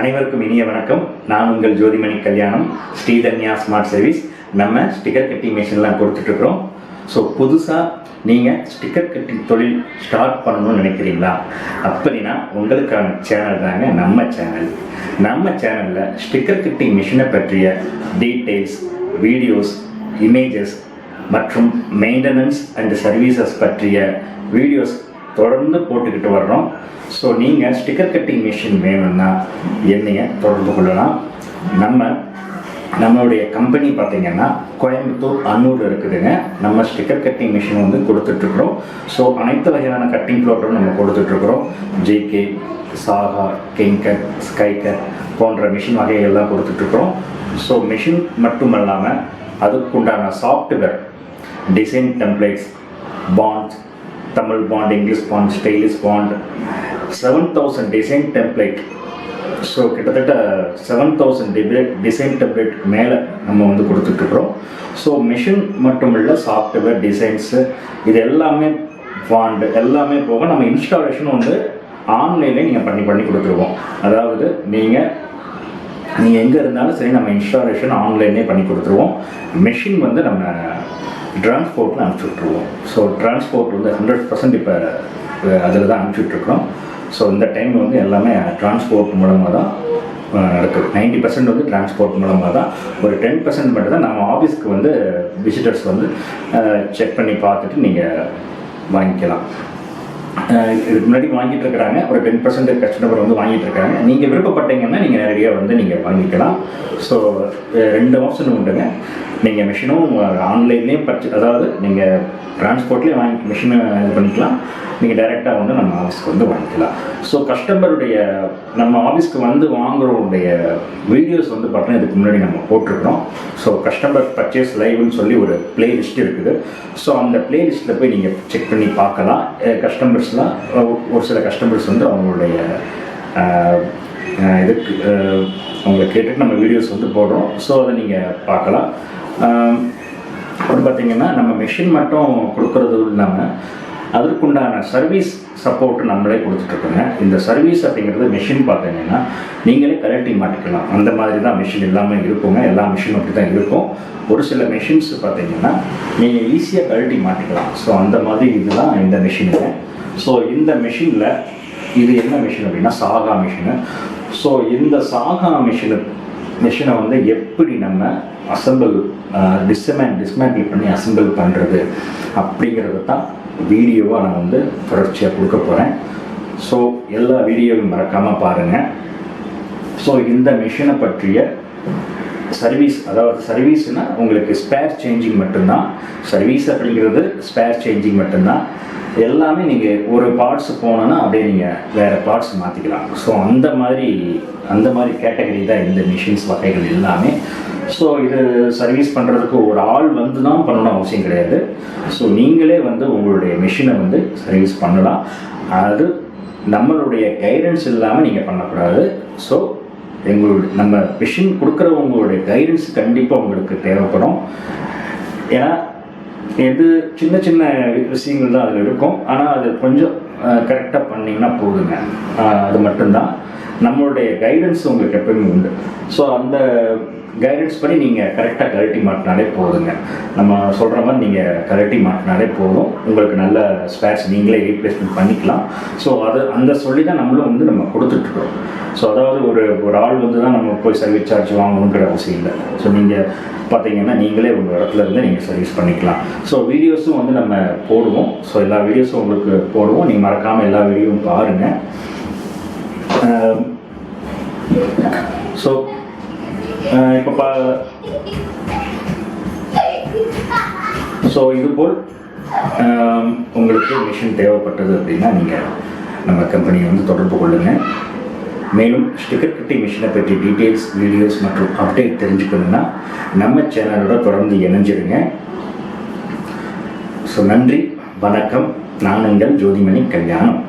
அனைவருக்கும் இனிய வணக்கம். நான் உங்கள் ஜோதிமணி கல்யாணம், ஸ்ரீதன்யா ஸ்மார்ட் சர்வீஸ். நம்ம ஸ்டிக்கர் கட்டிங் மிஷின்லாம் கொடுத்துட்ருக்குறோம். ஸோ புதுசாக நீங்கள் ஸ்டிக்கர் கட்டிங் தொழில் ஸ்டார்ட் பண்ணணும்னு நினைக்கிறீங்களா? அப்படின்னா உங்களுக்கான சேனல் தாங்க நம்ம சேனல். நம்ம சேனலில் ஸ்டிக்கர் கட்டிங் மிஷினை பற்றிய டீட்டெயில்ஸ், வீடியோஸ், இமேஜஸ் மற்றும் மெயின்டெனன்ஸ் அண்ட் சர்வீசஸ் பற்றிய வீடியோஸ் தொடர்ந்து போட்டுக்கிட்டு வர்றோம். ஸோ நீங்கள் ஸ்டிக்கர் கட்டிங் மிஷின் வேணும்னா என்னைய தொடர்பு கொள்ளலாம். நம்மளுடைய கம்பெனி பார்த்திங்கன்னா கோயம்புத்தூர் அன்னூரில் இருக்குதுங்க. நம்ம ஸ்டிக்கர் கட்டிங் மிஷின் வந்து கொடுத்துட்ருக்குறோம். ஸோ அனைத்து வகையான கட்டிங் ப்ளோட்டரும் நம்ம கொடுத்துட்ருக்குறோம். ஜேகே, சாகா, கிங்கர், ஸ்கைக்கர் போன்ற மிஷின் வகைகள்லாம் கொடுத்துட்ருக்குறோம். ஸோ மிஷின் மட்டும் இல்லாமல் அதுக்குண்டான software, design templates, fonts, Tamil font, English font, stylish font, 7000 design template. So கிட்டத்தட்ட 7000 டிசைன் டெம்ப்ளேட் மேலே நம்ம வந்து கொடுத்துட்ருக்குறோம். ஸோ மிஷின் மட்டும் இல்லை, சாஃப்ட்வேர், டிசைன்ஸு, இது எல்லாமே பாண்டு எல்லாமே போக நம்ம இன்ஸ்டாலேஷனும் வந்து ஆன்லைன்லேயே நீங்கள் பண்ணி கொடுத்துருவோம். அதாவது நீங்கள் எங்கே இருந்தாலும் சரி, நம்ம இன்ஸ்டாலேஷன் ஆன்லைன்லேயே பண்ணி கொடுத்துருவோம். மிஷின் வந்து நம்ம டிரான்ஸ்போர்ட்டில் அனுப்பிச்சுட்ருவோம். ஸோ டிரான்ஸ்போர்ட் வந்து 100% இப்போ அதில் தான் அனுப்பிச்சுட்ருக்கோம். ஸோ இந்த டைம் வந்து எல்லாமே டிரான்ஸ்போர்ட் மூலமாக தான் நடக்குது. 90% வந்து டிரான்ஸ்போர்ட் மூலமாக தான். ஒரு 10% மட்டும் தான் நம்ம ஆஃபீஸ்க்கு வந்து விசிட்டர்ஸ் வந்து செக் பண்ணி பார்த்துட்டு நீங்கள் வாங்கிக்கலாம். இதுக்கு முன்னாடி வாங்கிட்டு இருக்கிறாங்க. ஒரு 10% கஸ்டமர் வந்து வாங்கிட்டு இருக்காங்க. நீங்கள் விருப்பப்பட்டீங்கன்னா நீங்கள் நேரடியாக வந்து நீங்கள் வாங்கிக்கலாம். ஸோ 2 ஆப்ஷன் உண்டுங்க. நீங்கள் மிஷினும் ஆன்லைன்லேயும் அதாவது நீங்கள் டிரான்ஸ்போர்ட்லேயும் மிஷினை இது பண்ணிக்கலாம். நீங்கள் டைரெக்டாக வந்து நம்ம ஆஃபீஸ்க்கு வந்து வாங்கிக்கலாம். ஸோ கஸ்டமருடைய நம்ம ஆஃபீஸ்க்கு வந்து வாங்குறவருடைய வீடியோஸ் வந்து பார்த்தீங்கன்னா இதுக்கு முன்னாடி நம்ம போட்டிருக்கிறோம். ஸோ கஸ்டமர் பர்ச்சேஸ் லைவ்னு சொல்லி ஒரு பிளேலிஸ்ட் இருக்குது. ஸோ அந்த பிளேலிஸ்ட்டில் போய் நீங்கள் செக் பண்ணி பார்க்கலாம். கஸ்டமர்ஸ்லாம் ஒரு சில கஸ்டமர்ஸ் வந்து அவங்களுடைய இதுக்கு அவங்களை கேட்டுட்டு நம்ம வீடியோஸ் வந்து போடுறோம். ஸோ அதை நீங்கள் பார்க்கலாம். அப்புறம் பார்த்திங்கன்னா நம்ம மிஷின் மட்டும் கொடுக்குறது இல்லாமல் அதுக்குண்டான சர்வீஸ் சப்போர்ட் நம்மளே கொடுத்துட்ருக்கோங்க. இந்த சர்வீஸ் அப்படிங்கிறது மிஷின் பார்த்தீங்கன்னா நீங்களே கழட்டி மாட்டிக்கலாம். அந்த மாதிரி தான் மிஷின் எல்லாமே இருக்குங்க. எல்லா மிஷினும் அப்படி தான் இருக்கும். ஒரு சில மிஷின்ஸ் பார்த்தீங்கன்னா நீங்கள் ஈஸியாக கழட்டி மாட்டிக்கலாம். ஸோ அந்த மாதிரி இதுதான் இந்த மிஷினுங்க. ஸோ இந்த மிஷினில் இது என்ன மிஷின் அப்படின்னா சாகா மிஷினு. ஸோ இந்த சாகா மிஷினை வந்து எப்படி நம்ம அசம்பிள் டிஸ்மேண்டில் பண்ணி அசம்பிள் பண்ணுறது அப்படிங்கிறது தான் வீடியோவாக நான் வந்து தொடர்ச்சியாக கொடுக்க போகிறேன். ஸோ எல்லா வீடியோவும் மறக்காமல் பாருங்கள். ஸோ இந்த மிஷினை பற்றிய சர்வீஸ், அதாவது சர்வீஸ்னால் உங்களுக்கு ஸ்பேர் சேஞ்சிங் மட்டும்தான். சர்வீஸ் அப்படிங்கிறது ஸ்பேர் சேஞ்சிங் மட்டும்தான். எல்லாமே நீங்கள் ஒரு பார்ட்ஸ் போனோன்னா அப்படியே நீங்கள் வேறு பார்ட்ஸ் மாற்றிக்கலாம். ஸோ அந்த மாதிரி கேட்டகரி தான் இந்த மிஷின்ஸ் வகைகள் எல்லாமே. ஸோ இது சர்வீஸ் பண்ணுறதுக்கு ஒரு ஆள் வந்து தான் பண்ணணும் அவசியம் கிடையாது. ஸோ நீங்களே வந்து உங்களுடைய மிஷினை வந்து சர்வீஸ் பண்ணலாம். அது நம்மளுடைய கைடன்ஸ் இல்லாமல் நீங்கள் பண்ணக்கூடாது. ஸோ நம்ம மிஷின் கொடுக்குறவங்களுடைய கைடன்ஸ் கண்டிப்பாக உங்களுக்கு தேவைப்படும். ஏன்னா இது சின்ன சின்ன விஷயங்கள் தான் அதில் இருக்கும். ஆனால் அது கொஞ்சம் கரெக்டாக பண்ணிங்கன்னா போதுங்க. அது மட்டும்தான். நம்மளுடைய கைடன்ஸ் உங்களுக்கு எப்பவுமே உண்டு. ஸோ அந்த கைடன்ஸ் படி நீங்கள் கரெக்டாக கழட்டி மாட்டினாலே போதுங்க. நம்ம சொல்கிற மாதிரி நீங்கள் கழட்டி மாட்டினாலே போதும். உங்களுக்கு நல்ல ஸ்பேர்ஸ் நீங்களே ரீப்ளேஸ்மெண்ட் பண்ணிக்கலாம். ஸோ அந்த சொல்லி தான் நம்மளும் வந்து நம்ம கொடுத்துட்ருக்கோம். ஸோ அதாவது ஒரு ஆள் வந்து தான் நம்ம போய் சர்வீஸ் சார்ஜ் வாங்கணுங்கிற அவசியம் இல்லை. ஸோ நீங்கள் பார்த்தீங்கன்னா நீங்களே உங்கள் இடத்துல இருந்து நீங்கள் சர்வீஸ் பண்ணிக்கலாம். ஸோ வீடியோஸும் வந்து நம்ம போடுவோம். ஸோ எல்லா வீடியோஸும் உங்களுக்கு போடுவோம். நீங்கள் மறக்காமல் எல்லா வீடியோவும் பாருங்கள். ஸோ இப்போ ஸோ இதுபோல் உங்களுக்கு மிஷின் தேவைப்பட்டது அப்படின்னா நீங்கள் நம்ம கம்பெனியை வந்து தொடர்பு கொள்ளுங்கள். மேலும் ஸ்டிக்கர் கட்டிங் மிஷினை பற்றி டீட்டெயில்ஸ், வீடியோஸ் மற்றும் அப்டேட் தெரிஞ்சுக்கணுன்னா நம்ம சேனலோட தொடர்ந்து இணைஞ்சிருங்க. ஸோ நன்றி, வணக்கம். நான் உங்கள் ஜோதிமணி கல்யாணம்.